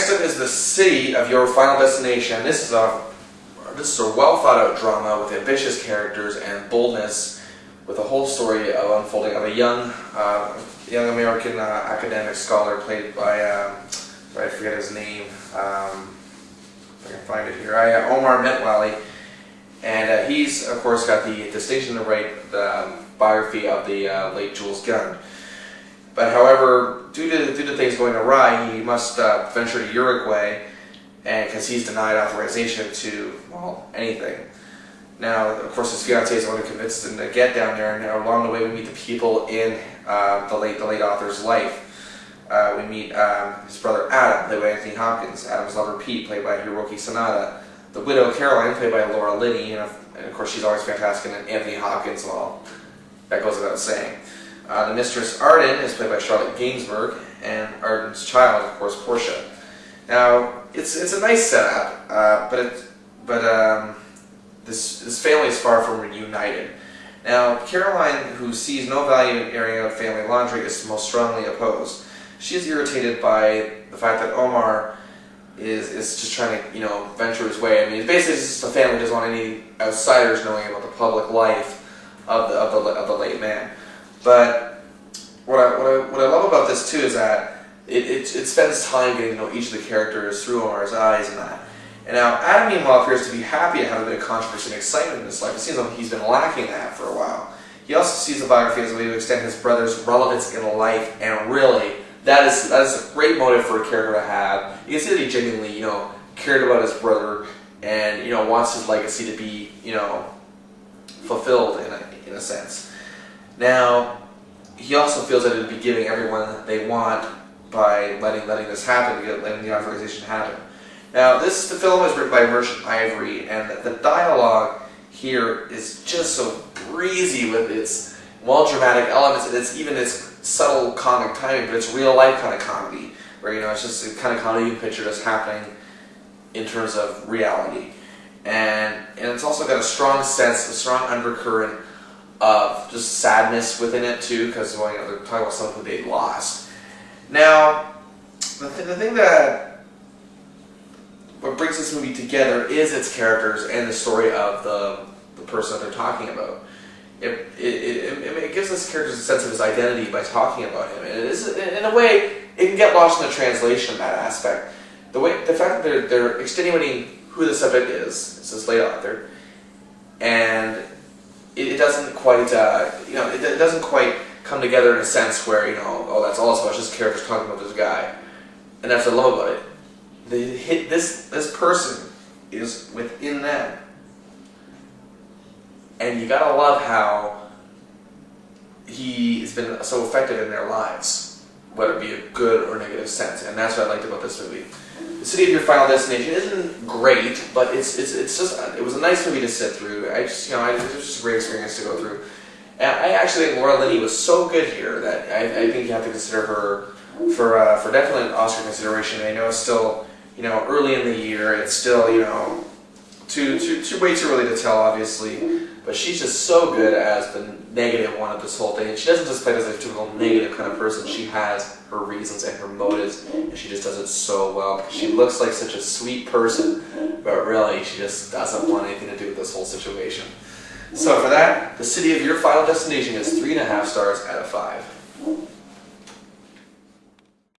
next up is The City of Your Final Destination. This is a well thought out drama with ambitious characters and boldness, with a whole story of unfolding of a young American academic scholar played by I forget his name. If I can find it here. Omar Metwally, and he's of course got the distinction to write the biography of the late Jules Gunn. But however, due to things going awry, he must venture to Uruguay, and because he's denied authorization to, well, anything. Now, of course, his fiancée is the one who convinced him to get down there, and along the way we meet the people in the late author's life. We meet his brother Adam, played by Anthony Hopkins, Adam's lover Pete, played by Hiroki Sanada, the widow Caroline, played by Laura Linney, and of course she's always fantastic, and Anthony Hopkins, well, that goes without saying. The mistress Arden is played by Charlotte Gainsbourg, and Arden's child, of course, Portia. Now, it's a nice setup, but this family is far from reunited. Now, Caroline, who sees no value in airing out family laundry, is most strongly opposed. She is irritated by the fact that Omar is just trying to, venture his way. I mean, basically, it's just the family doesn't want any outsiders knowing about the public life of the late man. But what I love about this too is that it spends time getting to know each of the characters through Omar's eyes and that. And now Adam, meanwhile, appears to be happy at having a bit of controversy and excitement in his life. It seems like he's been lacking that for a while. He also sees the biography as a way to extend his brother's relevance in life, and really, that is a great motive for a character to have. You can see that he genuinely, cared about his brother, and wants his legacy to be, fulfilled in a sense. Now, he also feels that it would be giving everyone that they want by letting this happen, letting the authorization happen. Now, the film is written by Merchant Ivory, and the dialogue here is just so breezy with its dramatic elements, and its subtle comic timing, but it's real life kind of comedy, where it's just the kind of comedy you picture just happening in terms of reality, and it's also got a strong undercurrent of just sadness within it too, because they're talking about someone who they lost. Now, the thing that what brings this movie together is its characters and the story of the person that they're talking about. It gives this character a sense of his identity by talking about him, and it is, in a way, it can get lost in the translation of that aspect. The fact that they're extenuating who the subject is, it's this late author, and it doesn't quite, it doesn't quite come together in a sense where, that's all it's about, just characters talking about this guy, and that's what I love about it. This person is within them, and you gotta love how he's been so effective in their lives, whether it be a good or negative sense, and that's what I liked about this movie. The City of Your Final Destination isn't great, but it was a nice movie to sit through. It was just a great experience to go through. And I actually think Laura Linney was so good here that I think you have to consider her for definitely an Oscar consideration. I know it's still, early in the year. It's still, way too early to tell, obviously. But she's just so good as the negative one of this whole thing. And she doesn't just play as a typical negative kind of person. She has her reasons and her motives, and she just does it so well. Because she looks like such a sweet person, but really she just doesn't want anything to do with this whole situation. So for that, The City of Your Final Destination is 3.5 stars out of 5.